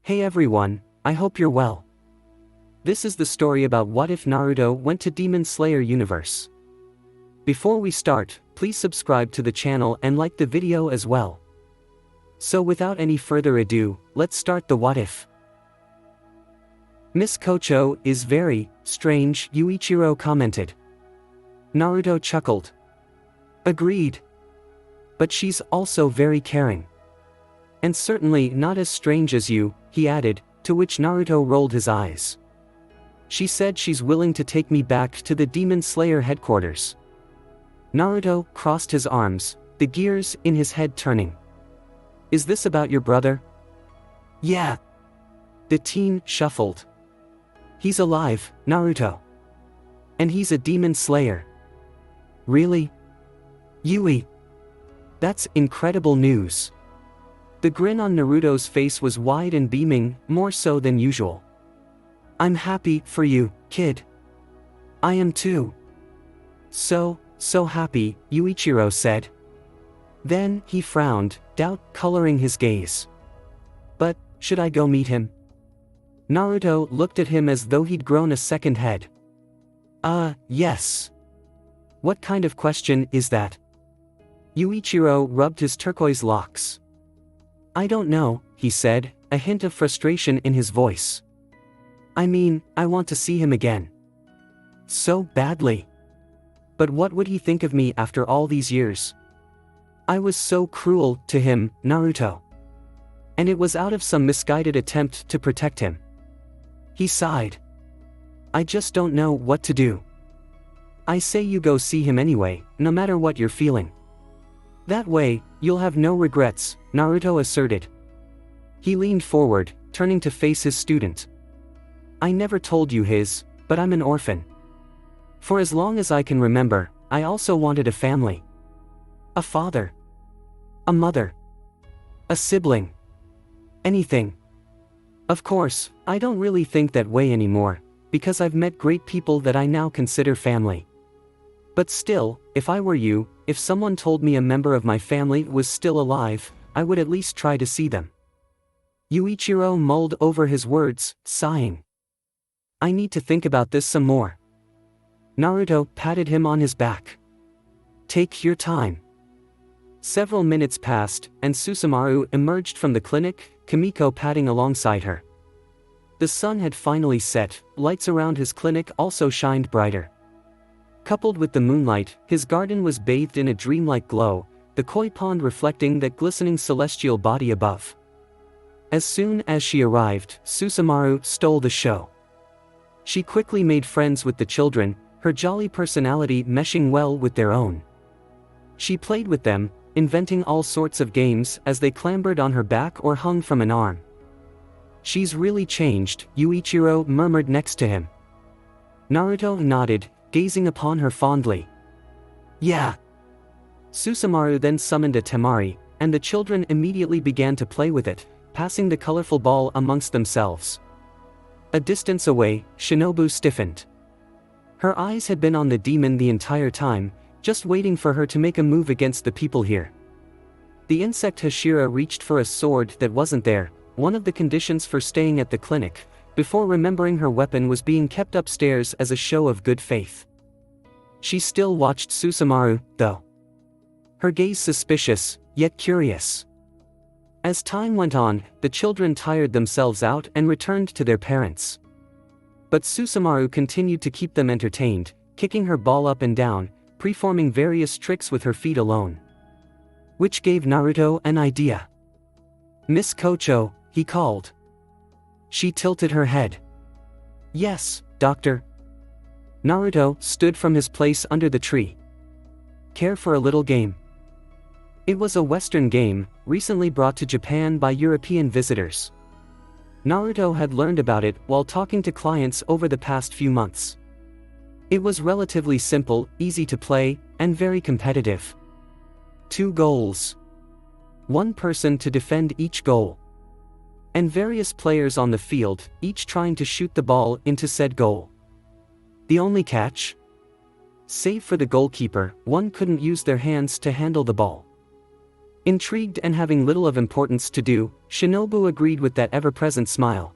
Hey everyone, I hope you're well. This is the story about what if Naruto went to Demon Slayer universe. Before we start, please subscribe to the channel and like the video as well. So without any further ado, let's start the what if. Miss Kocho is very strange, Yuichiro commented. Naruto chuckled. Agreed. But she's also very caring. And certainly not as strange as you, he added, to which Naruto rolled his eyes. She said she's willing to take me back to the Demon Slayer headquarters. Naruto crossed his arms, the gears in his head turning. Is this about your brother? Yeah. The teen shuffled. He's alive, Naruto. And he's a Demon Slayer. Really? Yui. That's incredible news. The grin on Naruto's face was wide and beaming, more so than usual. I'm happy for you, kid. I am too. So happy, Yuichiro said. Then he frowned, doubt coloring his gaze. But, should I go meet him? Naruto looked at him as though he'd grown a second head. Yes. What kind of question is that? Yuichiro rubbed his turquoise locks. I don't know, he said, a hint of frustration in his voice. I mean, I want to see him again. So badly. But what would he think of me after all these years? I was so cruel to him, Naruto. And it was out of some misguided attempt to protect him. He sighed. I just don't know what to do. I say you go see him anyway, no matter what you're feeling. That way, you'll have no regrets, Naruto asserted. He leaned forward, turning to face his student. I never told you but I'm an orphan. For as long as I can remember, I also wanted a family. A father. A mother. A sibling. Anything. Of course, I don't really think that way anymore, because I've met great people that I now consider family. But still, if I were you, if someone told me a member of my family was still alive, I would at least try to see them. Yuichiro mulled over his words, sighing. I need to think about this some more. Naruto patted him on his back. Take your time. Several minutes passed, and Susumaru emerged from the clinic, Kimiko padding alongside her. The sun had finally set, lights around his clinic also shined brighter. Coupled with the moonlight, his garden was bathed in a dreamlike glow, the koi pond reflecting that glistening celestial body above. As soon as she arrived, Susumaru stole the show. She quickly made friends with the children, her jolly personality meshing well with their own. She played with them, inventing all sorts of games as they clambered on her back or hung from an arm. She's really changed, Yuichiro murmured next to him. Naruto nodded, gazing upon her fondly. Yeah. Susumaru then summoned a temari, and the children immediately began to play with it, passing the colorful ball amongst themselves. A distance away, Shinobu stiffened. Her eyes had been on the demon the entire time, just waiting for her to make a move against the people here. The insect Hashira reached for a sword that wasn't there, one of the conditions for staying at the clinic, before remembering her weapon was being kept upstairs as a show of good faith. She still watched Susumaru, though. Her gaze suspicious, yet curious. As time went on, the children tired themselves out and returned to their parents. But Susumaru continued to keep them entertained, kicking her ball up and down, performing various tricks with her feet alone. Which gave Naruto an idea. Miss Kocho, he called. She tilted her head. Yes, doctor. Naruto stood from his place under the tree. Care for a little game? It was a Western game, recently brought to Japan by European visitors. Naruto had learned about it while talking to clients over the past few months. It was relatively simple, easy to play, and very competitive. 2 goals. 1 person to defend each goal. And various players on the field, each trying to shoot the ball into said goal. The only catch? Save for the goalkeeper, one couldn't use their hands to handle the ball. Intrigued and having little of importance to do, Shinobu agreed with that ever-present smile.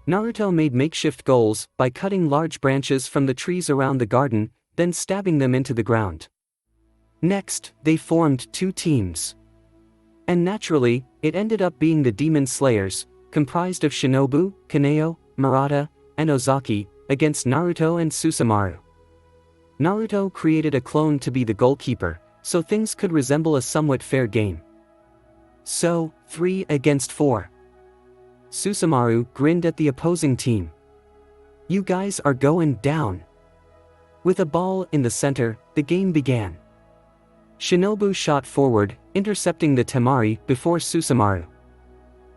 Naruto made makeshift goals by cutting large branches from the trees around the garden, then stabbing them into the ground. Next, they formed two teams. And naturally, it ended up being the Demon Slayers, comprised of Shinobu, Kaneo, Murata, and Ozaki, against Naruto and Susumaru. Naruto created a clone to be the goalkeeper, so things could resemble a somewhat fair game. So, 3 against 4. Susumaru grinned at the opposing team. "You guys are going down." With a ball in the center, the game began. Shinobu shot forward, intercepting the Temari before Susumaru.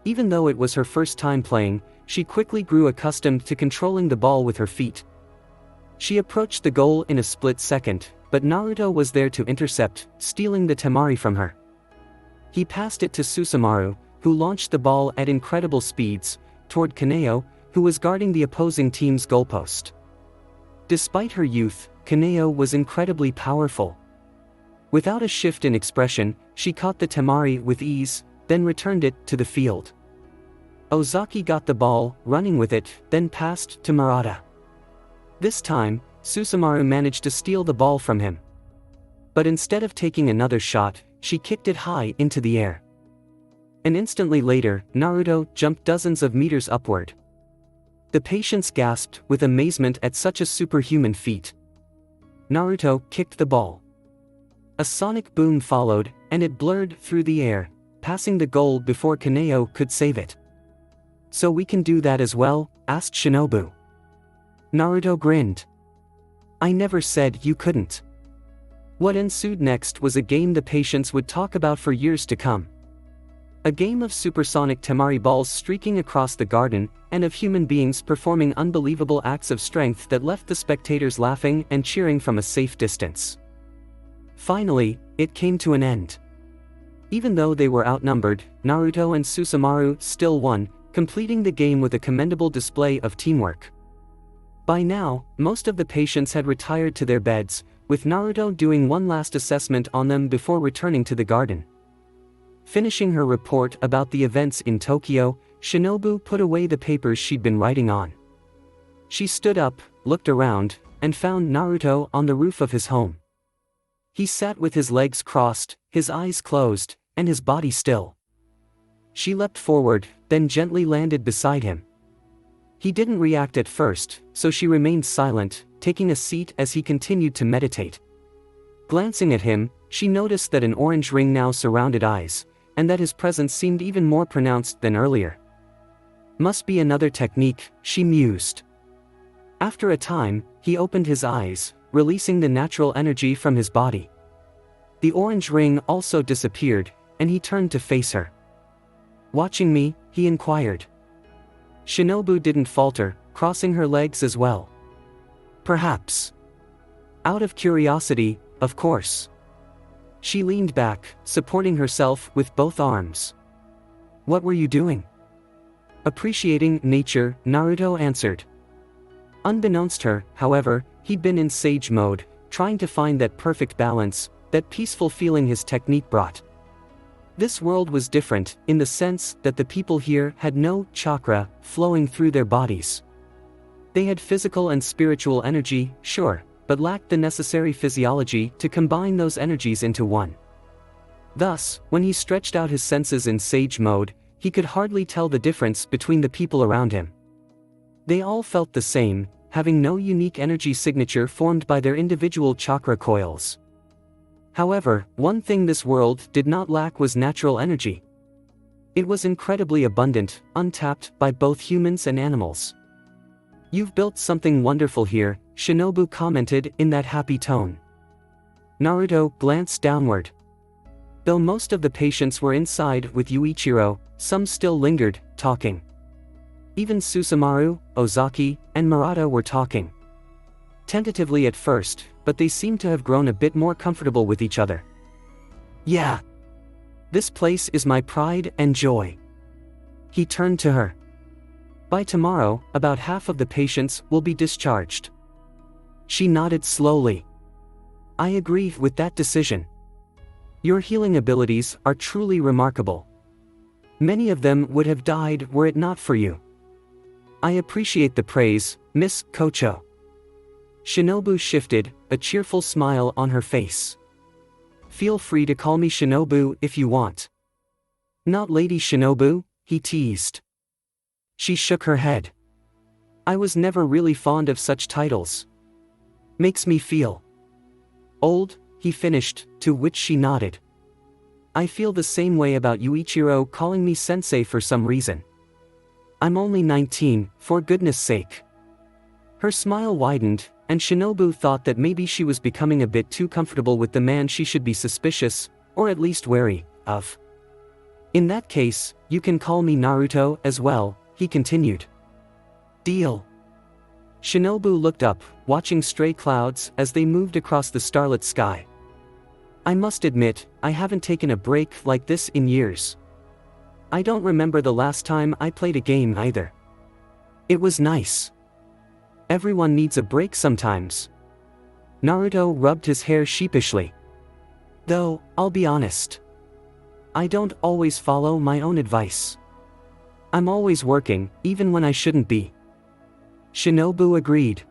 Even though it was her first time playing, she quickly grew accustomed to controlling the ball with her feet. She approached the goal in a split second, but Naruto was there to intercept, stealing the Temari from her. He passed it to Susumaru, who launched the ball at incredible speeds, toward Kaneo, who was guarding the opposing team's goalpost. Despite her youth, Kaneo was incredibly powerful. Without a shift in expression, she caught the Temari with ease, then returned it to the field. Ozaki got the ball, running with it, then passed to Murata. This time, Susumaru managed to steal the ball from him. But instead of taking another shot, she kicked it high into the air. And instantly later, Naruto jumped dozens of meters upward. The patients gasped with amazement at such a superhuman feat. Naruto kicked the ball. A sonic boom followed, and it blurred through the air, passing the goal before Kaneo could save it. "So we can do that as well?" asked Shinobu. Naruto grinned. "I never said you couldn't." What ensued next was a game the patients would talk about for years to come. A game of supersonic Temari balls streaking across the garden, and of human beings performing unbelievable acts of strength that left the spectators laughing and cheering from a safe distance. Finally, it came to an end. Even though they were outnumbered, Naruto and Susumaru still won, completing the game with a commendable display of teamwork. By now, most of the patients had retired to their beds, with Naruto doing one last assessment on them before returning to the garden. Finishing her report about the events in Tokyo, Shinobu put away the papers she'd been writing on. She stood up, looked around, and found Naruto on the roof of his home. He sat with his legs crossed, his eyes closed, and his body still. She leapt forward, then gently landed beside him. He didn't react at first, so she remained silent, taking a seat as he continued to meditate. Glancing at him, she noticed that an orange ring now surrounded eyes, and that his presence seemed even more pronounced than earlier. Must be another technique, she mused. After a time, he opened his eyes, releasing the natural energy from his body. The orange ring also disappeared, and he turned to face her. "Watching me?" he inquired. Shinobu didn't falter, crossing her legs as well. "Perhaps." Out of curiosity, of course. She leaned back, supporting herself with both arms. "What were you doing?" "Appreciating nature," Naruto answered. Unbeknownst her, however, he'd been in sage mode, trying to find that perfect balance, that peaceful feeling his technique brought. This world was different, in the sense that the people here had no chakra flowing through their bodies. They had physical and spiritual energy, sure, but lacked the necessary physiology to combine those energies into one. Thus, when he stretched out his senses in sage mode, he could hardly tell the difference between the people around him. They all felt the same, having no unique energy signature formed by their individual chakra coils. However, one thing this world did not lack was natural energy. It was incredibly abundant, untapped by both humans and animals. "You've built something wonderful here," Shinobu commented in that happy tone. Naruto glanced downward. Though most of the patients were inside with Yuichiro, some still lingered, talking. Even Susumaru, Ozaki, and Murata were talking. Tentatively at first, but they seemed to have grown a bit more comfortable with each other. "Yeah. This place is my pride and joy." He turned to her. "By tomorrow, about half of the patients will be discharged." She nodded slowly. "I agree with that decision." Your healing abilities are truly remarkable. Many of them would have died were it not for you. I appreciate the praise, Miss Kocho. Shinobu shifted, a cheerful smile on her face. Feel free to call me Shinobu if you want. Not Lady Shinobu, he teased. She shook her head. I was never really fond of such titles. Makes me feel old, he finished, to which she nodded. I feel the same way about Yuichiro calling me sensei for some reason. I'm only 19, for goodness sake. Her smile widened, and Shinobu thought that maybe she was becoming a bit too comfortable with the man she should be suspicious, or at least wary, of. In that case, you can call me Naruto as well, he continued. Deal. Shinobu looked up, watching stray clouds as they moved across the starlit sky. I must admit, I haven't taken a break like this in years. I don't remember the last time I played a game either. It was nice. Everyone needs a break sometimes. Naruto rubbed his hair sheepishly. Though, I'll be honest. I don't always follow my own advice. I'm always working, even when I shouldn't be. Shinobu agreed.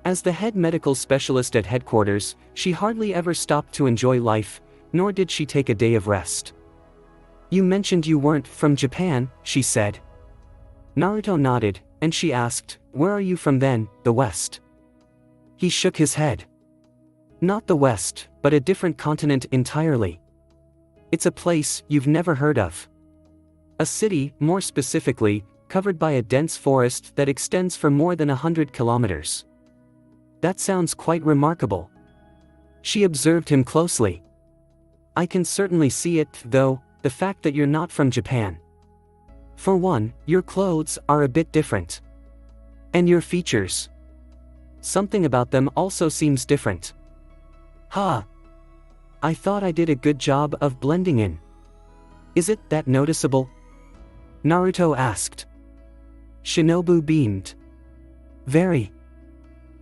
As the head medical specialist at headquarters, she hardly ever stopped to enjoy life, nor did she take a day of rest. You mentioned you weren't from Japan, she said. Naruto nodded, and she asked, where are you from then, the West? He shook his head. Not the West, but a different continent entirely. It's a place you've never heard of. A city, more specifically, covered by a dense forest that extends for more than 100 kilometers. That sounds quite remarkable. She observed him closely. I can certainly see it, though, the fact that you're not from Japan. For one, your clothes are a bit different. And your features. Something about them also seems different. Huh. I thought I did a good job of blending in. Is it that noticeable? Naruto asked. Shinobu beamed. Very.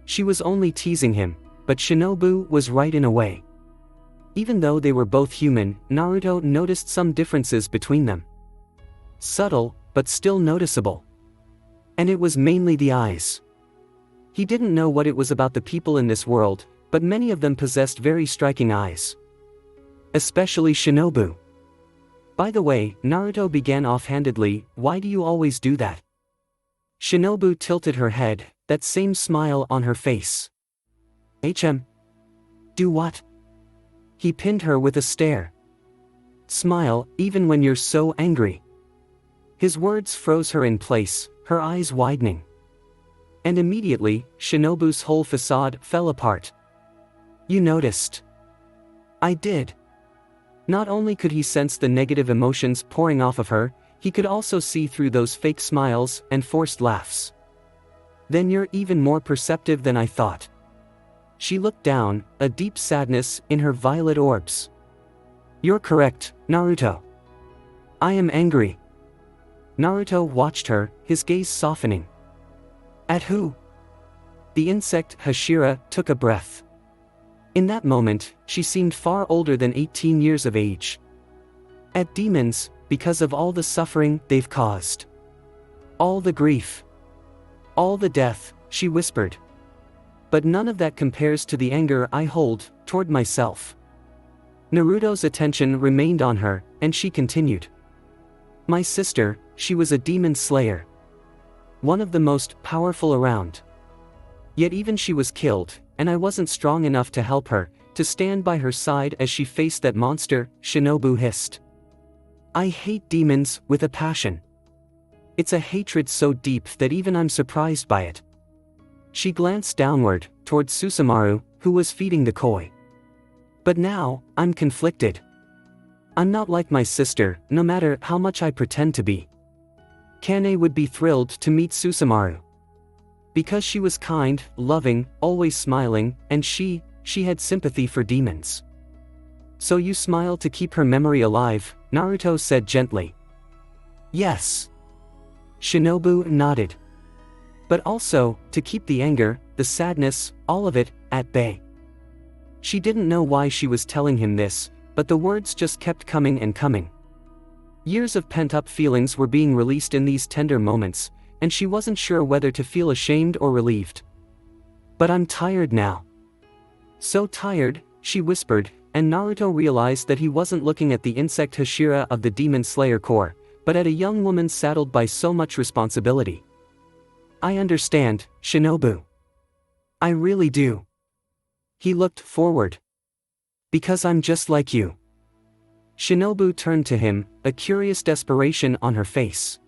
She was only teasing him, but Shinobu was right in a way. Even though they were both human, Naruto noticed some differences between them. Subtle, but still noticeable. And it was mainly the eyes. He didn't know what it was about the people in this world, but many of them possessed very striking eyes. Especially Shinobu. By the way, Naruto began offhandedly, why do you always do that? Shinobu tilted her head, that same smile on her face. Do what? He pinned her with a stare. Smile, even when you're so angry. His words froze her in place, her eyes widening. And immediately, Shinobu's whole facade fell apart. You noticed. I did. Not only could he sense the negative emotions pouring off of her, he could also see through those fake smiles and forced laughs. Then you're even more perceptive than I thought. She looked down, a deep sadness in her violet orbs. You're correct, Naruto. I am angry. Naruto watched her, his gaze softening. At who? The insect Hashira took a breath. In that moment, she seemed far older than 18 years of age. At demons, because of all the suffering they've caused. All the grief. All the death, she whispered. But none of that compares to the anger I hold toward myself. Naruto's attention remained on her, and she continued. My sister, she was a demon slayer. One of the most powerful around. Yet even she was killed, and I wasn't strong enough to help her, to stand by her side as she faced that monster, Shinobu hissed. I hate demons with a passion. It's a hatred so deep that even I'm surprised by it. She glanced downward, toward Susumaru, who was feeding the koi. But now, I'm conflicted. I'm not like my sister, no matter how much I pretend to be. Kane would be thrilled to meet Susumaru. Because she was kind, loving, always smiling, and she had sympathy for demons. So you smile to keep her memory alive, Naruto said gently. Yes. Shinobu nodded. But also, to keep the anger, the sadness, all of it, at bay. She didn't know why she was telling him this, but the words just kept coming and coming. Years of pent-up feelings were being released in these tender moments, and she wasn't sure whether to feel ashamed or relieved. "But I'm tired now." "So tired," she whispered, and Naruto realized that he wasn't looking at the insect Hashira of the Demon Slayer Corps, but at a young woman saddled by so much responsibility. "I understand, Shinobu. I really do." He looked forward. "Because I'm just like you." Shinobu turned to him, a curious desperation on her face.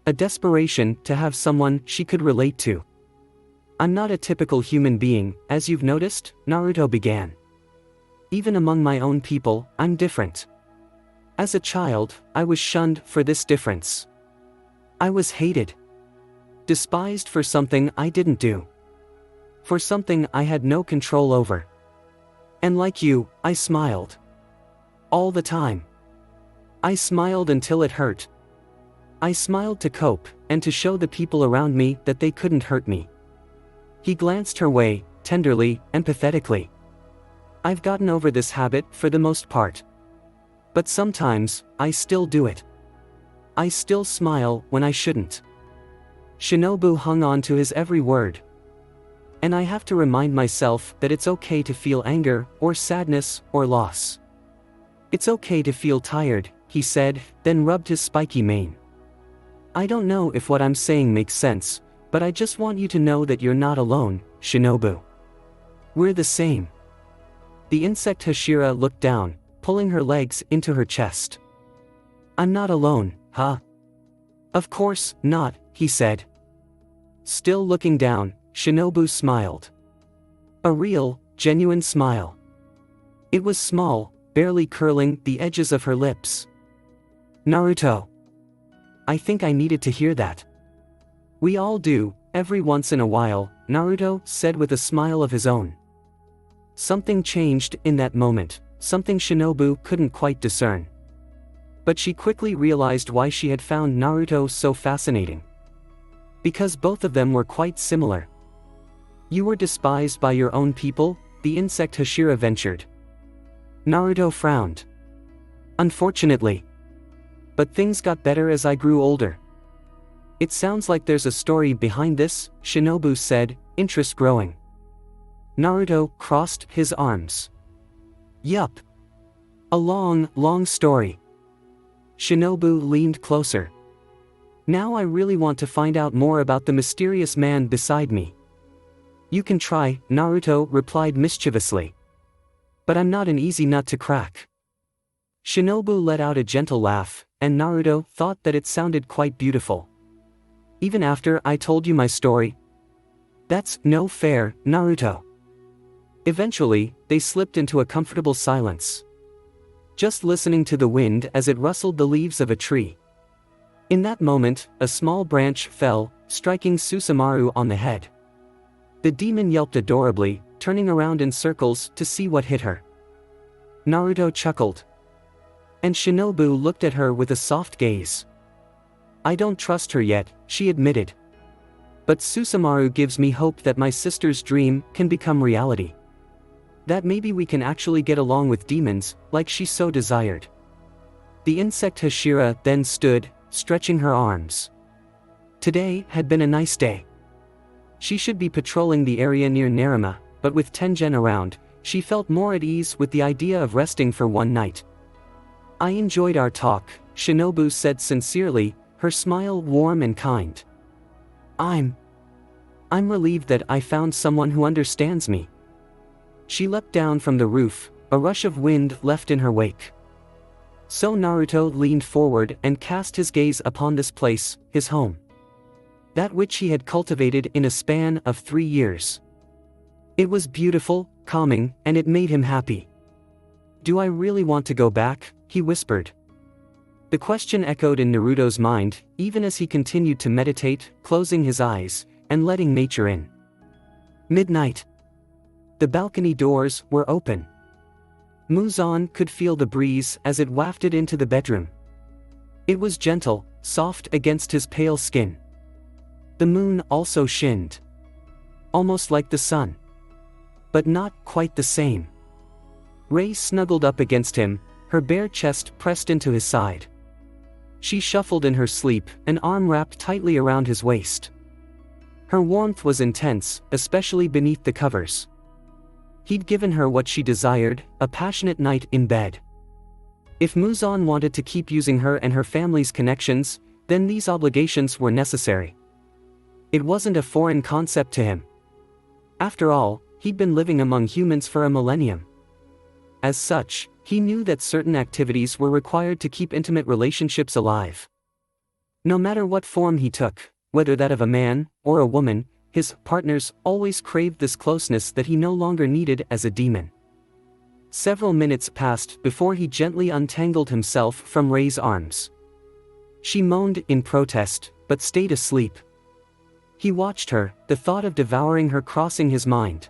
A desperation to have someone she could relate to. "I'm not a typical human being, as you've noticed," Naruto began. "Even among my own people, I'm different. As a child, I was shunned for this difference. I was hated. Despised for something I didn't do. For something I had no control over. And like you, I smiled. All the time. I smiled until it hurt. I smiled to cope, and to show the people around me that they couldn't hurt me." He glanced her way, tenderly, empathetically. "I've gotten over this habit for the most part. But sometimes, I still do it. I still smile when I shouldn't." Shinobu hung on to his every word. "And I have to remind myself that it's okay to feel anger, or sadness, or loss. It's okay to feel tired," he said, then rubbed his spiky mane. "I don't know if what I'm saying makes sense, but I just want you to know that you're not alone, Shinobu. We're the same." The insect Hashira looked down, pulling her legs into her chest. "I'm not alone, huh?" "Of course not," he said. Still looking down, Shinobu smiled. A real, genuine smile. It was small, barely curling the edges of her lips. "Naruto. I think I needed to hear that." "We all do, every once in a while," Naruto said with a smile of his own. Something changed in that moment, something Shinobu couldn't quite discern. But she quickly realized why she had found Naruto so fascinating. Because both of them were quite similar. "You were despised by your own people?" the insect Hashira ventured. Naruto frowned. "Unfortunately. But things got better as I grew older." "It sounds like there's a story behind this," Shinobu said, interest growing. Naruto crossed his arms. "Yup. A long, long story." Shinobu leaned closer. "Now I really want to find out more about the mysterious man beside me." "You can try," Naruto replied mischievously. "But I'm not an easy nut to crack." Shinobu let out a gentle laugh, and Naruto thought that it sounded quite beautiful. "Even after I told you my story?" "That's no fair, Naruto." Eventually, they slipped into a comfortable silence. Just listening to the wind as it rustled the leaves of a tree. In that moment, a small branch fell, striking Susumaru on the head. The demon yelped adorably, turning around in circles to see what hit her. Naruto chuckled. And Shinobu looked at her with a soft gaze. "I don't trust her yet," she admitted. "But Susumaru gives me hope that my sister's dream can become reality. That maybe we can actually get along with demons, like she so desired." The insect Hashira then stood, stretching her arms. Today had been a nice day. She should be patrolling the area near Naruma, but with Tengen around, she felt more at ease with the idea of resting for one night. "I enjoyed our talk," Shinobu said sincerely, her smile warm and kind. I'm relieved that I found someone who understands me." She leapt down from the roof, a rush of wind left in her wake. So Naruto leaned forward and cast his gaze upon this place, his home. That which he had cultivated in a span of 3 years. It was beautiful, calming, and it made him happy. "Do I really want to go back?" he whispered. The question echoed in Naruto's mind, even as he continued to meditate, closing his eyes, and letting nature in. Midnight. The balcony doors were open. Muzan could feel the breeze as it wafted into the bedroom. It was gentle, soft against his pale skin. The moon also shinned. Almost like the sun. But not quite the same. Rei snuggled up against him, her bare chest pressed into his side. She shuffled in her sleep, an arm wrapped tightly around his waist. Her warmth was intense, especially beneath the covers. He'd given her what she desired, a passionate night in bed. If Muzan wanted to keep using her and her family's connections, then these obligations were necessary. It wasn't a foreign concept to him. After all, he'd been living among humans for a millennium. As such, he knew that certain activities were required to keep intimate relationships alive. No matter what form he took, whether that of a man or a woman, his partners always craved this closeness that he no longer needed as a demon. Several minutes passed before he gently untangled himself from Rei's arms. She moaned in protest, but stayed asleep. He watched her, the thought of devouring her crossing his mind.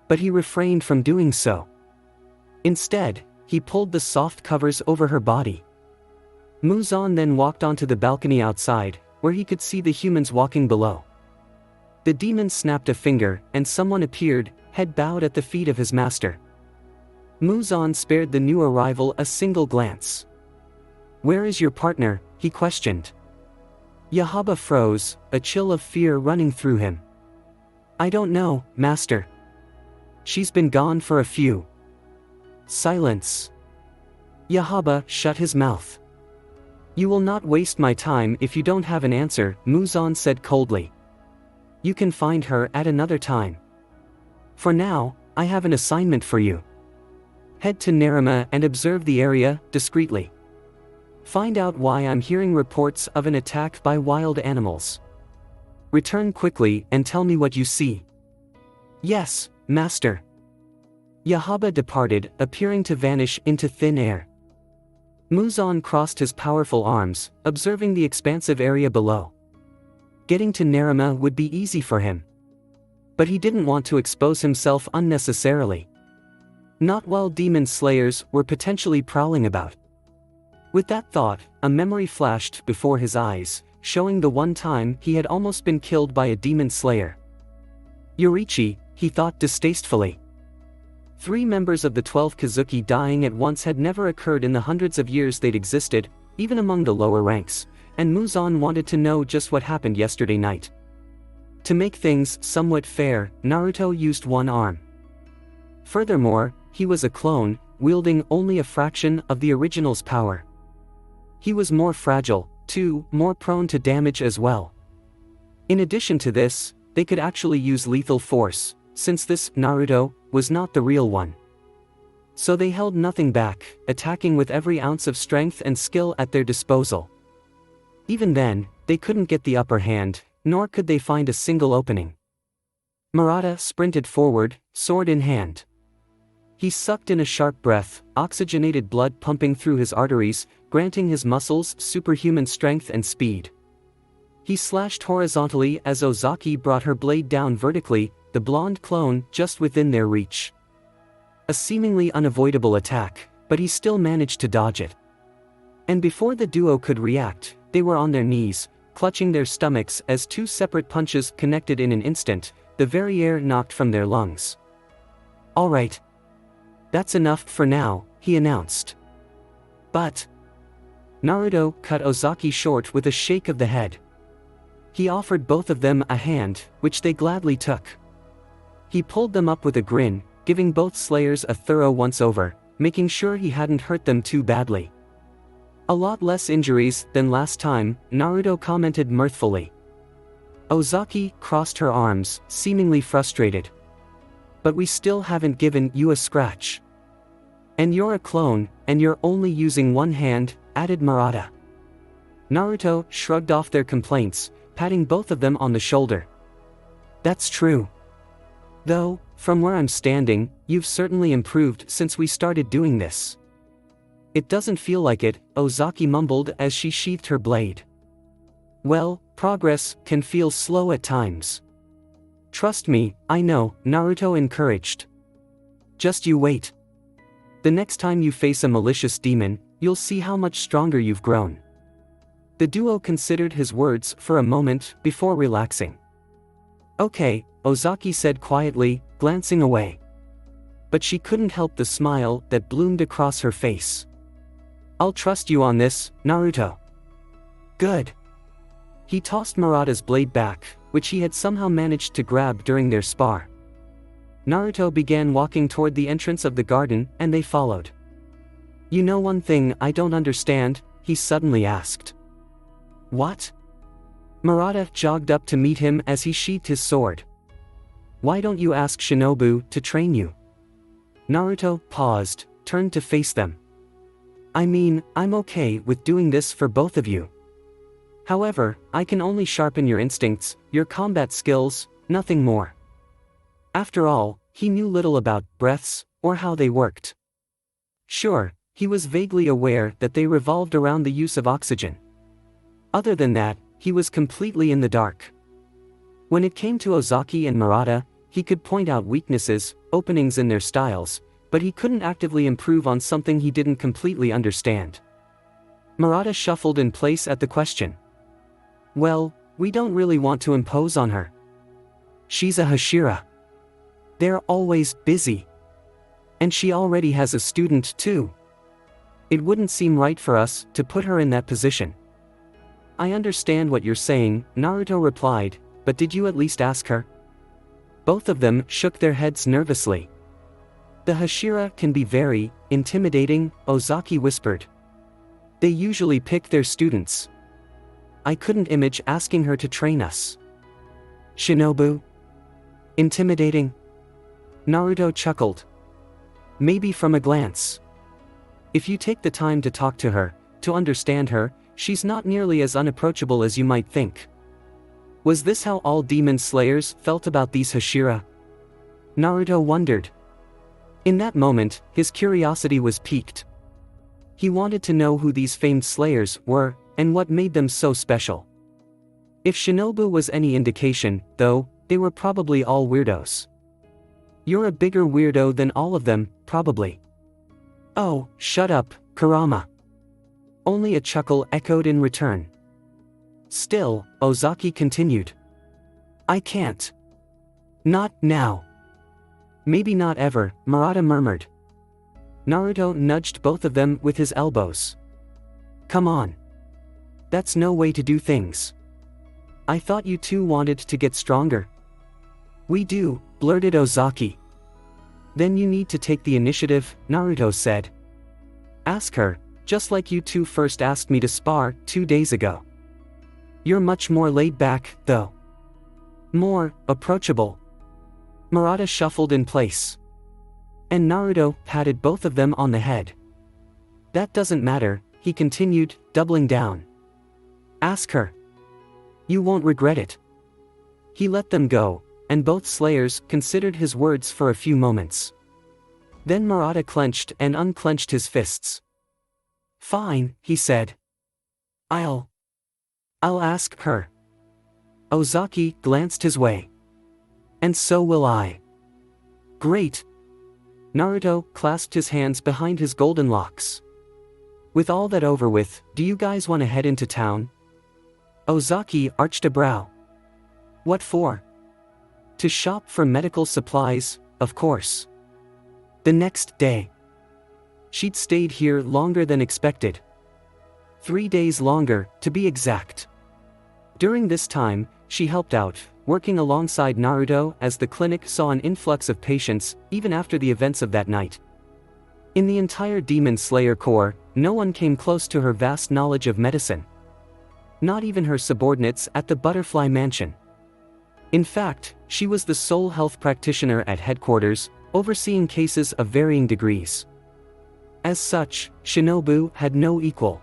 But he refrained from doing so. Instead, he pulled the soft covers over her body. Muzan then walked onto the balcony outside, where he could see the humans walking below. The demon snapped a finger, and someone appeared, head bowed at the feet of his master. Muzan spared the new arrival a single glance. "Where is your partner?" he questioned. Yahaba froze, a chill of fear running through him. "I don't know, master. She's been gone for a few." Silence. Yahaba shut his mouth. "You will not waste my time if you don't have an answer," Muzan said coldly. "You can find her at another time. For now, I have an assignment for you. Head to Nerima and observe the area, discreetly. Find out why I'm hearing reports of an attack by wild animals. Return quickly and tell me what you see." "Yes, master." Yahaba departed, appearing to vanish into thin air. Muzan crossed his powerful arms, observing the expansive area below. Getting to Nerima would be easy for him. But he didn't want to expose himself unnecessarily. Not while demon slayers were potentially prowling about. With that thought, a memory flashed before his eyes, showing the one time he had almost been killed by a demon slayer. Yorichi, he thought distastefully. 3 members of the 12 Kazuki dying at once had never occurred in the hundreds of years they'd existed, even among the lower ranks, and Muzan wanted to know just what happened yesterday night. To make things somewhat fair, Naruto used one arm. Furthermore, he was a clone, wielding only a fraction of the original's power. He was more fragile, too, more prone to damage as well. In addition to this, they could actually use lethal force, since this Naruto was not the real one. So they held nothing back, attacking with every ounce of strength and skill at their disposal. Even then, they couldn't get the upper hand, nor could they find a single opening. Murata sprinted forward, sword in hand. He sucked in a sharp breath, oxygenated blood pumping through his arteries, granting his muscles superhuman strength and speed. He slashed horizontally as Ozaki brought her blade down vertically, the blonde clone just within their reach. A seemingly unavoidable attack, but he still managed to dodge it. And before the duo could react, they were on their knees, clutching their stomachs as 2 separate punches connected in an instant, the very air knocked from their lungs. "All right. That's enough for now," he announced. "But..." Naruto cut Ozaki short with a shake of the head. He offered both of them a hand, which they gladly took. He pulled them up with a grin, giving both slayers a thorough once-over, making sure he hadn't hurt them too badly. "A lot less injuries than last time," Naruto commented mirthfully. Ozaki crossed her arms, seemingly frustrated. "But we still haven't given you a scratch. And you're a clone, and you're only using one hand," added Murata. Naruto shrugged off their complaints, patting both of them on the shoulder. "That's true. Though, from where I'm standing, you've certainly improved since we started doing this." "It doesn't feel like it," Ozaki mumbled as she sheathed her blade. "Well, progress can feel slow at times. Trust me, I know," Naruto encouraged. "Just you wait. The next time you face a malicious demon, you'll see how much stronger you've grown." The duo considered his words for a moment before relaxing. "Okay," Ozaki said quietly, glancing away. but she couldn't help the smile that bloomed across her face. "I'll trust you on this, Naruto." "Good." He tossed Murata's blade back, which he had somehow managed to grab during their spar. Naruto began walking toward the entrance of the garden, and they followed. "You know one thing I don't understand?" he suddenly asked. "What?" Murata jogged up to meet him as he sheathed his sword. "Why don't you ask Shinobu to train you?" Naruto paused, turned to face them. "I mean, I'm okay with doing this for both of you. However, I can only sharpen your instincts, your combat skills, nothing more." After all, he knew little about breaths, or how they worked. Sure, he was vaguely aware that they revolved around the use of oxygen. Other than that, he was completely in the dark. When it came to Ozaki and Murata, he could point out weaknesses, openings in their styles, but he couldn't actively improve on something he didn't completely understand. Murata shuffled in place at the question. "Well, we don't really want to impose on her. She's a Hashira. They're always busy. And she already has a student too. It wouldn't seem right for us to put her in that position." "I understand what you're saying," Naruto replied, "but did you at least ask her?" Both of them shook their heads nervously. "The Hashira can be very intimidating," Ozaki whispered. "They usually pick their students. I couldn't imagine asking her to train us." "Shinobu? Intimidating?" Naruto chuckled. "Maybe from a glance. If you take the time to talk to her, to understand her, she's not nearly as unapproachable as you might think." Was this how all demon slayers felt about these Hashira? Naruto wondered. In that moment, his curiosity was piqued. He wanted to know who these famed slayers were, and what made them so special. If Shinobu was any indication, though, they were probably all weirdos. "You're a bigger weirdo than all of them, probably." "Oh, shut up, Kurama." Only a chuckle echoed in return. Still, Ozaki continued. "I can't. Not now." "Maybe not ever," Murata murmured. Naruto nudged both of them with his elbows. "Come on. That's no way to do things. I thought you two wanted to get stronger." "We do," blurted Ozaki. "Then you need to take the initiative," Naruto said. "Ask her, just like you two first asked me to spar 2 days ago. You're much more laid back, though. More approachable." Murata shuffled in place. And Naruto patted both of them on the head. "That doesn't matter," he continued, doubling down. "Ask her. You won't regret it." He let them go, and both slayers considered his words for a few moments. Then Murata clenched and unclenched his fists. "Fine," he said. I'll ask her." Ozaki glanced his way. "And so will I." "Great." Naruto clasped his hands behind his golden locks. "With all that over with, do you guys want to head into town?" Ozaki arched a brow. "What for?" "To shop for medical supplies, of course." The next day, she'd stayed here longer than expected. 3 days longer, to be exact. During this time, she helped out, working alongside Naruto as the clinic saw an influx of patients, even after the events of that night. In the entire Demon Slayer Corps, no one came close to her vast knowledge of medicine. Not even her subordinates at the Butterfly Mansion. In fact, she was the sole health practitioner at headquarters, overseeing cases of varying degrees. As such, Shinobu had no equal.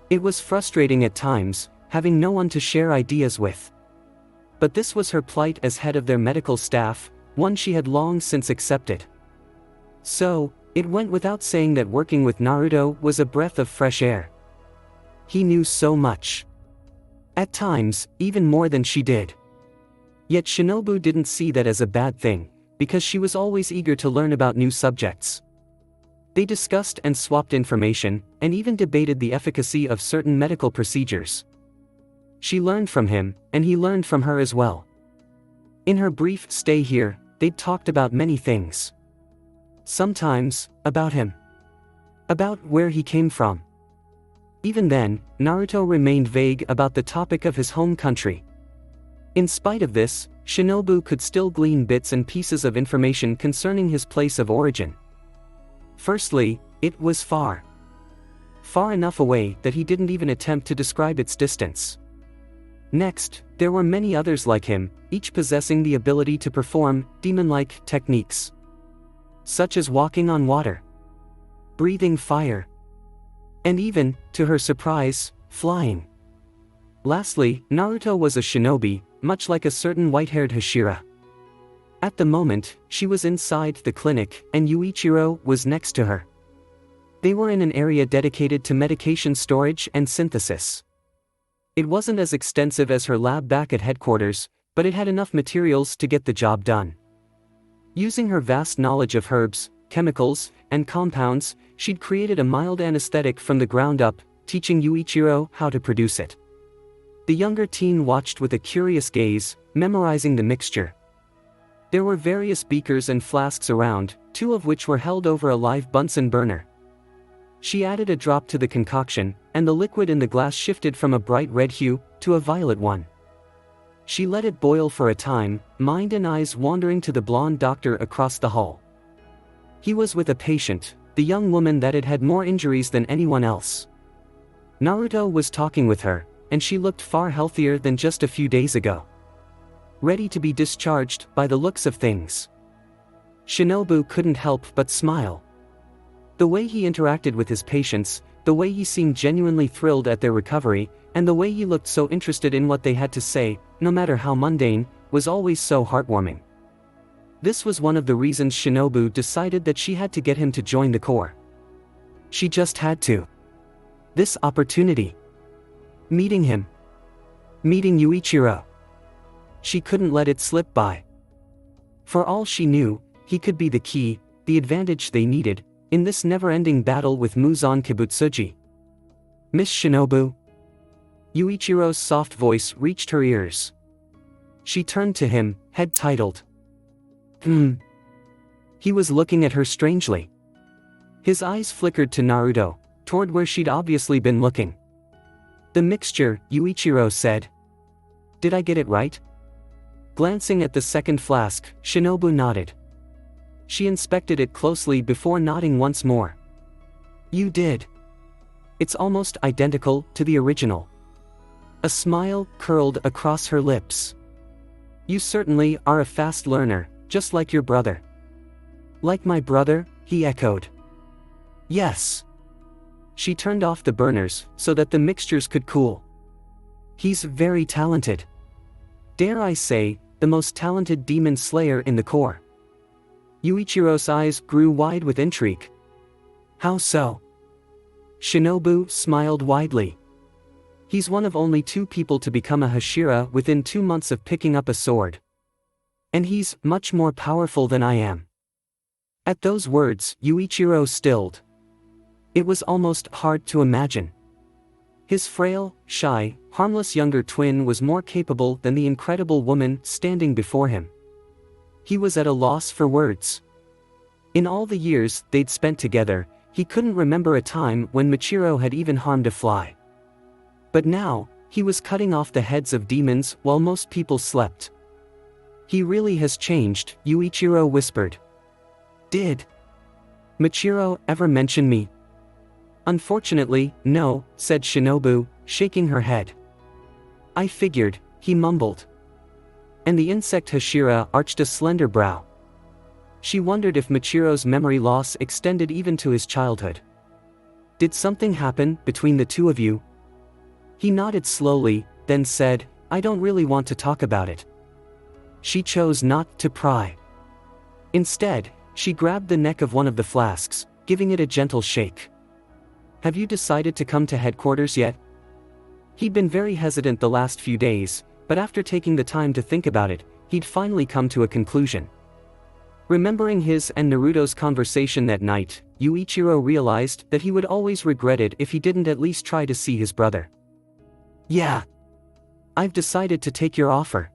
It was frustrating at times, having no one to share ideas with. But this was her plight as head of their medical staff, one she had long since accepted. So, it went without saying that working with Naruto was a breath of fresh air. He knew so much. At times, even more than she did. Yet Shinobu didn't see that as a bad thing, because she was always eager to learn about new subjects. They discussed and swapped information, and even debated the efficacy of certain medical procedures. She learned from him, and he learned from her as well. In her brief stay here, they'd talked about many things. Sometimes, about him. About where he came from. Even then, Naruto remained vague about the topic of his home country. In spite of this, Shinobu could still glean bits and pieces of information concerning his place of origin. Firstly, it was far. Far enough away that he didn't even attempt to describe its distance. Next, there were many others like him, each possessing the ability to perform demon-like techniques. Such as walking on water, breathing fire, and even, to her surprise, flying. Lastly, Naruto was a shinobi, much like a certain white-haired Hashira. At the moment, she was inside the clinic, and Yuichiro was next to her. They were in an area dedicated to medication storage and synthesis. It wasn't as extensive as her lab back at headquarters, but it had enough materials to get the job done. Using her vast knowledge of herbs, chemicals, and compounds, she'd created a mild anesthetic from the ground up, teaching Yuichiro how to produce it. The younger teen watched with a curious gaze, memorizing the mixture. There were various beakers and flasks around, 2 of which were held over a live Bunsen burner. She added a drop to the concoction, and the liquid in the glass shifted from a bright red hue to a violet one. She let it boil for a time, mind and eyes wandering to the blonde doctor across the hall. He was with a patient, the young woman that had had more injuries than anyone else. Naruto was talking with her, and she looked far healthier than just a few days ago. Ready to be discharged, by the looks of things. Shinobu couldn't help but smile. The way he interacted with his patients, the way he seemed genuinely thrilled at their recovery, and the way he looked so interested in what they had to say, no matter how mundane, was always so heartwarming. This was one of the reasons Shinobu decided that she had to get him to join the Corps. She just had to. This opportunity. Meeting him. Meeting Yuichiro. She couldn't let it slip by. For all she knew, he could be the key, the advantage they needed, in this never-ending battle with Muzan Kibutsuji. Miss Shinobu? Yuichiro's soft voice reached her ears. She turned to him, head titled. He was looking at her strangely. His eyes flickered to Naruto, toward where she'd obviously been looking. The mixture, Yuichiro said. Did I get it right? Glancing at the second flask, Shinobu nodded. She inspected it closely before nodding once more. You did. It's almost identical to the original. A smile curled across her lips. You certainly are a fast learner, just like your brother. Like my brother, he echoed. Yes. She turned off the burners, so that the mixtures could cool. He's very talented. Dare I say, the most talented demon slayer in the Corps. Yuichiro's eyes grew wide with intrigue. How so? Shinobu smiled widely. He's one of only 2 people to become a Hashira within 2 months of picking up a sword. And he's much more powerful than I am. At those words, Yuichiro stilled. It was almost hard to imagine. His frail, shy, harmless younger twin was more capable than the incredible woman standing before him. He was at a loss for words. In all the years they'd spent together, he couldn't remember a time when Michiro had even harmed a fly. But now, he was cutting off the heads of demons while most people slept. He really has changed, Yuichiro whispered. Did Michiro ever mention me? Unfortunately, no, said Shinobu, shaking her head. I figured, he mumbled. And the insect Hashira arched a slender brow. She wondered if Michiro's memory loss extended even to his childhood. Did something happen between the 2 of you? He nodded slowly, then said, I don't really want to talk about it. She chose not to pry. Instead, she grabbed the neck of one of the flasks, giving it a gentle shake. Have you decided to come to headquarters yet? He'd been very hesitant the last few days, but after taking the time to think about it, he'd finally come to a conclusion. Remembering his and Naruto's conversation that night, Yuichiro realized that he would always regret it if he didn't at least try to see his brother. Yeah. I've decided to take your offer.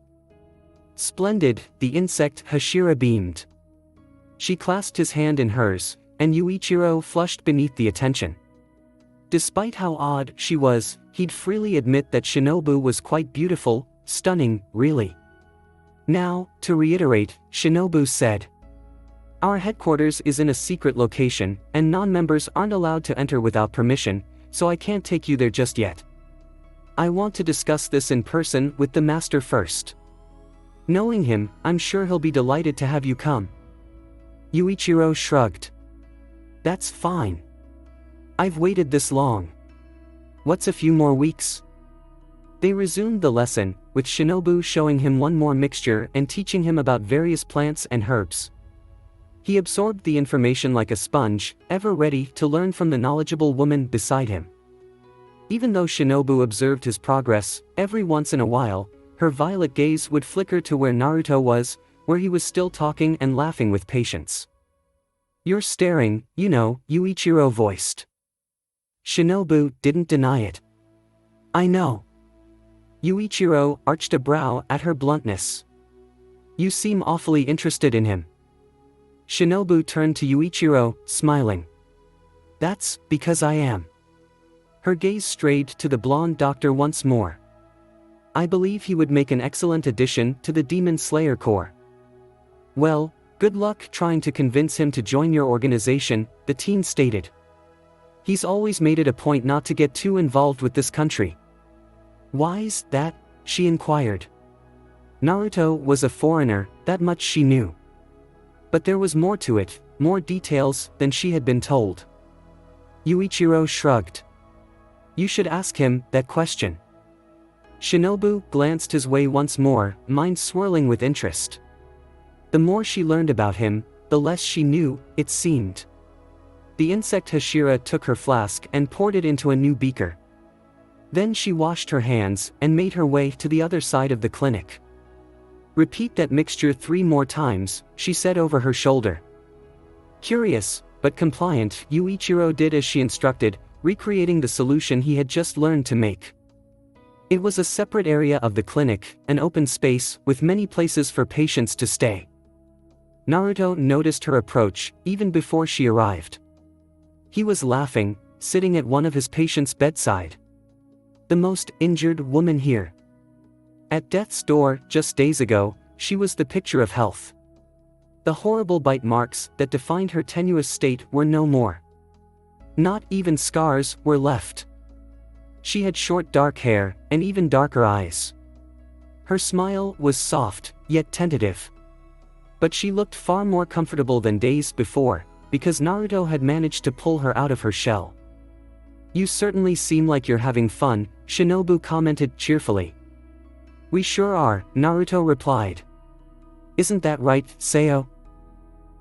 Splendid, the insect Hashira beamed. She clasped his hand in hers, and Yuichiro flushed beneath the attention. Despite how odd she was, he'd freely admit that Shinobu was quite beautiful, stunning, really. Now, to reiterate, Shinobu said. Our headquarters is in a secret location, and non-members aren't allowed to enter without permission, so I can't take you there just yet. I want to discuss this in person with the master first. Knowing him, I'm sure he'll be delighted to have you come. Yuichiro shrugged. That's fine. I've waited this long. What's a few more weeks? They resumed the lesson, with Shinobu showing him one more mixture and teaching him about various plants and herbs. He absorbed the information like a sponge, ever ready to learn from the knowledgeable woman beside him. Even though Shinobu observed his progress, every once in a while, her violet gaze would flicker to where Naruto was, where he was still talking and laughing with patience. You're staring, you know, Yuichiro voiced. Shinobu didn't deny it. I know. Yuichiro arched a brow at her bluntness. You seem awfully interested in him. Shinobu turned to Yuichiro, smiling. That's because I am. Her gaze strayed to the blonde doctor once more. I believe he would make an excellent addition to the Demon Slayer Corps. Well, good luck trying to convince him to join your organization, the teen stated. He's always made it a point not to get too involved with this country. Why's that? She inquired. Naruto was a foreigner, that much she knew. But there was more to it, more details than she had been told. Yuichiro shrugged. You should ask him that question. Shinobu glanced his way once more, mind swirling with interest. The more she learned about him, the less she knew, it seemed. The insect Hashira took her flask and poured it into a new beaker. Then she washed her hands and made her way to the other side of the clinic. Repeat that mixture 3 more times, she said over her shoulder. Curious, but compliant, Yuichiro did as she instructed, recreating the solution he had just learned to make. It was a separate area of the clinic, an open space with many places for patients to stay. Naruto noticed her approach, even before she arrived. He was laughing, sitting at one of his patients' bedside. The most injured woman here. At death's door, just days ago, she was the picture of health. The horrible bite marks that defined her tenuous state were no more. Not even scars were left. She had short dark hair, and even darker eyes. Her smile was soft, yet tentative. But she looked far more comfortable than days before, because Naruto had managed to pull her out of her shell. You certainly seem like you're having fun, Shinobu commented cheerfully. We sure are, Naruto replied. Isn't that right, Seo?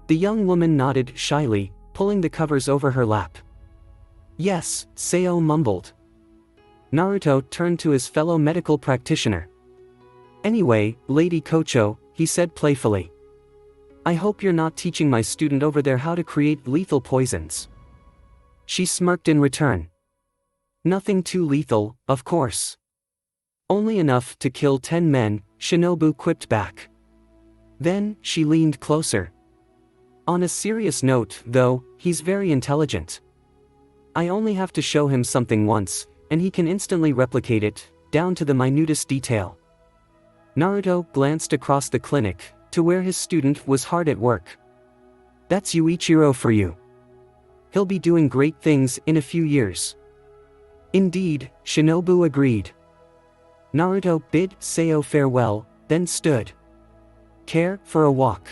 The young woman nodded shyly, pulling the covers over her lap. Yes, Seo mumbled. Naruto turned to his fellow medical practitioner. Anyway, Lady Kocho, he said playfully. I hope you're not teaching my student over there how to create lethal poisons. She smirked in return. Nothing too lethal, of course. Only enough to kill 10 men, Shinobu quipped back. Then, she leaned closer. On a serious note, though, he's very intelligent. I only have to show him something once, and he can instantly replicate it, down to the minutest detail. Naruto glanced across the clinic, to where his student was hard at work. That's Yuichiro for you. He'll be doing great things in a few years. Indeed, Shinobu agreed. Naruto bid Seo farewell, then stood. Care for a walk.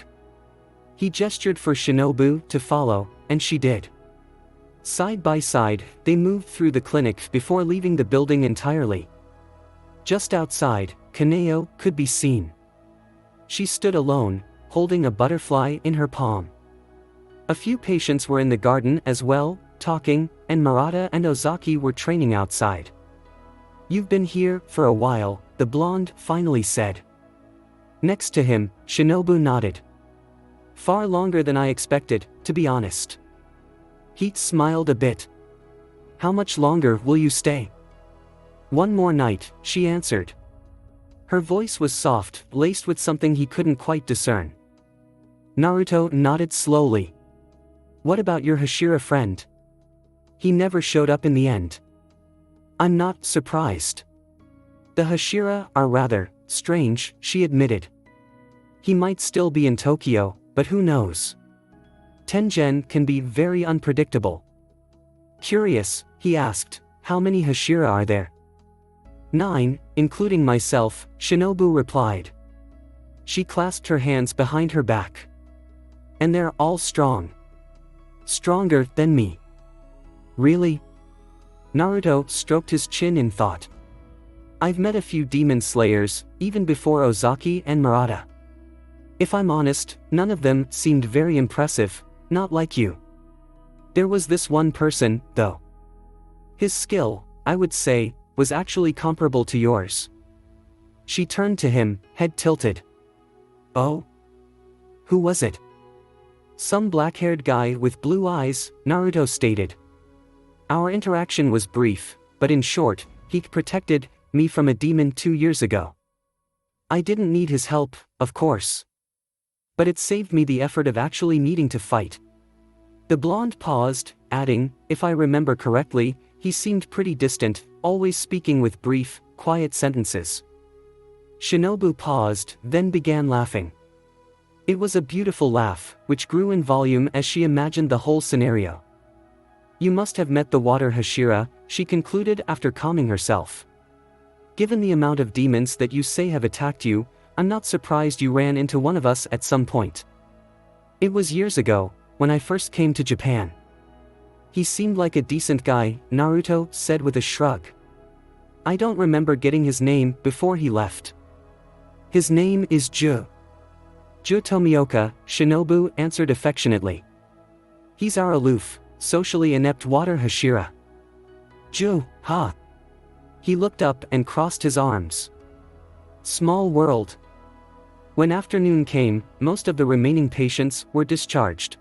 He gestured for Shinobu to follow, and she did. Side by side, they moved through the clinic before leaving the building entirely. Just outside, Kaneo could be seen. She stood alone, holding a butterfly in her palm. A few patients were in the garden as well, talking, and Murata and Ozaki were training outside. You've been here for a while, the blonde finally said. Next to him, Shinobu nodded. Far longer than I expected, to be honest. He smiled a bit. How much longer will you stay? One more night, she answered. Her voice was soft, laced with something he couldn't quite discern. Naruto nodded slowly. What about your Hashira friend? He never showed up in the end. I'm not surprised. The Hashira are rather strange, she admitted. He might still be in Tokyo, but who knows? Tengen can be very unpredictable. Curious, he asked, how many Hashira are there? 9, including myself, Shinobu replied. She clasped her hands behind her back. And they're all strong. Stronger than me. Really? Naruto stroked his chin in thought. I've met a few demon slayers, even before Ozaki and Murata. If I'm honest, none of them seemed very impressive, not like you. There was this one person, though. His skill, I would say, was actually comparable to yours. She turned to him, head tilted. Oh? Who was it? Some black-haired guy with blue eyes, Naruto stated. Our interaction was brief, but in short, he protected me from a demon 2 years ago. I didn't need his help, of course. But it saved me the effort of actually needing to fight. The blonde paused, adding, if I remember correctly, he seemed pretty distant, always speaking with brief, quiet sentences. Shinobu paused, then began laughing. It was a beautiful laugh, which grew in volume as she imagined the whole scenario. You must have met the water Hashira, she concluded after calming herself. Given the amount of demons that you say have attacked you, I'm not surprised you ran into one of us at some point. It was years ago, when I first came to Japan. He seemed like a decent guy, Naruto said with a shrug. I don't remember getting his name before he left. His name is Ju. Ju Tomioka, Shinobu answered affectionately. He's our aloof, socially inept water Hashira. Ju, ha. He looked up and crossed his arms. Small world. When afternoon came, most of the remaining patients were discharged.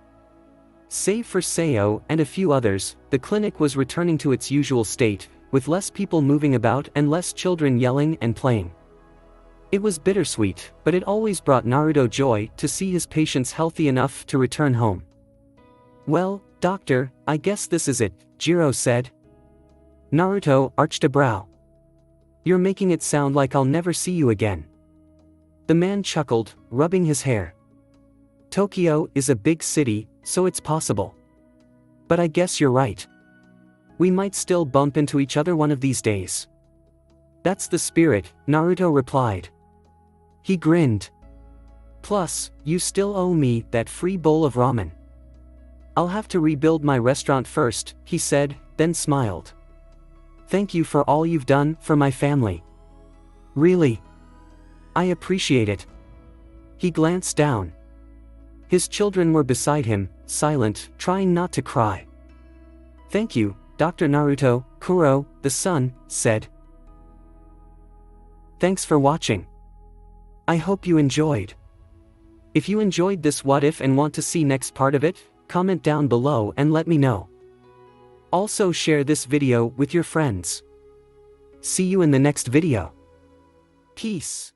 Save for Seo and a few others, the clinic was returning to its usual state, with less people moving about and less children yelling and playing. It was bittersweet, but it always brought Naruto joy to see his patients healthy enough to return home. Well, doctor, I guess this is it, Jiro said. Naruto arched a brow. You're making it sound like I'll never see you again. The man chuckled, rubbing his hair. Tokyo is a big city, so it's possible. But I guess you're right. We might still bump into each other one of these days. That's the spirit, Naruto replied. He grinned. Plus, you still owe me that free bowl of ramen. I'll have to rebuild my restaurant first, he said, then smiled. Thank you for all you've done for my family. Really. I appreciate it. He glanced down. His children were beside him, silent, trying not to cry. Thank you, Dr. Naruto, Kuro, the son, said. Thanks for watching. I hope you enjoyed. If you enjoyed this what if and want to see next part of it, comment down below and let me know. Also share this video with your friends. See you in the next video. Peace.